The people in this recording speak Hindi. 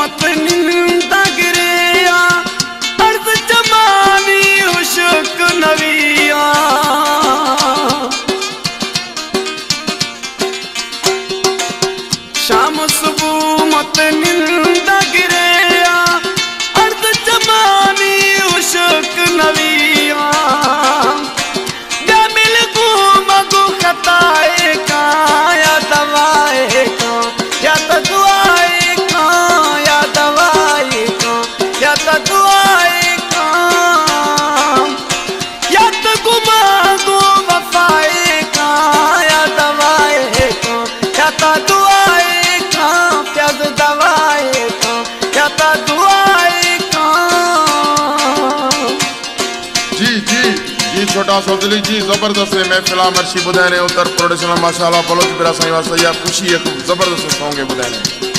मत निंदा गिरिया अर्ज जमानी उशक नविया शाम सुबह मत निंदा गिरिया अर्ज जमानी उशक नविया मिल मगु खताए का या दवाए का या तो दुआए का या दवाए का या तो दुआए का या तो गुमा गो वफाए का या दवाए का या तो दुआए का प्याज दवाए का या तो दुआए का। जी छोटा सौदली जी जबरदस्त है महफिल मर्शी बुधाए उत्तर प्रोडक्शन माशाल्लाह बलोच बिरा साईं वास्ते या खुशी एक जबरदस्त सॉन्ग है बुधाए।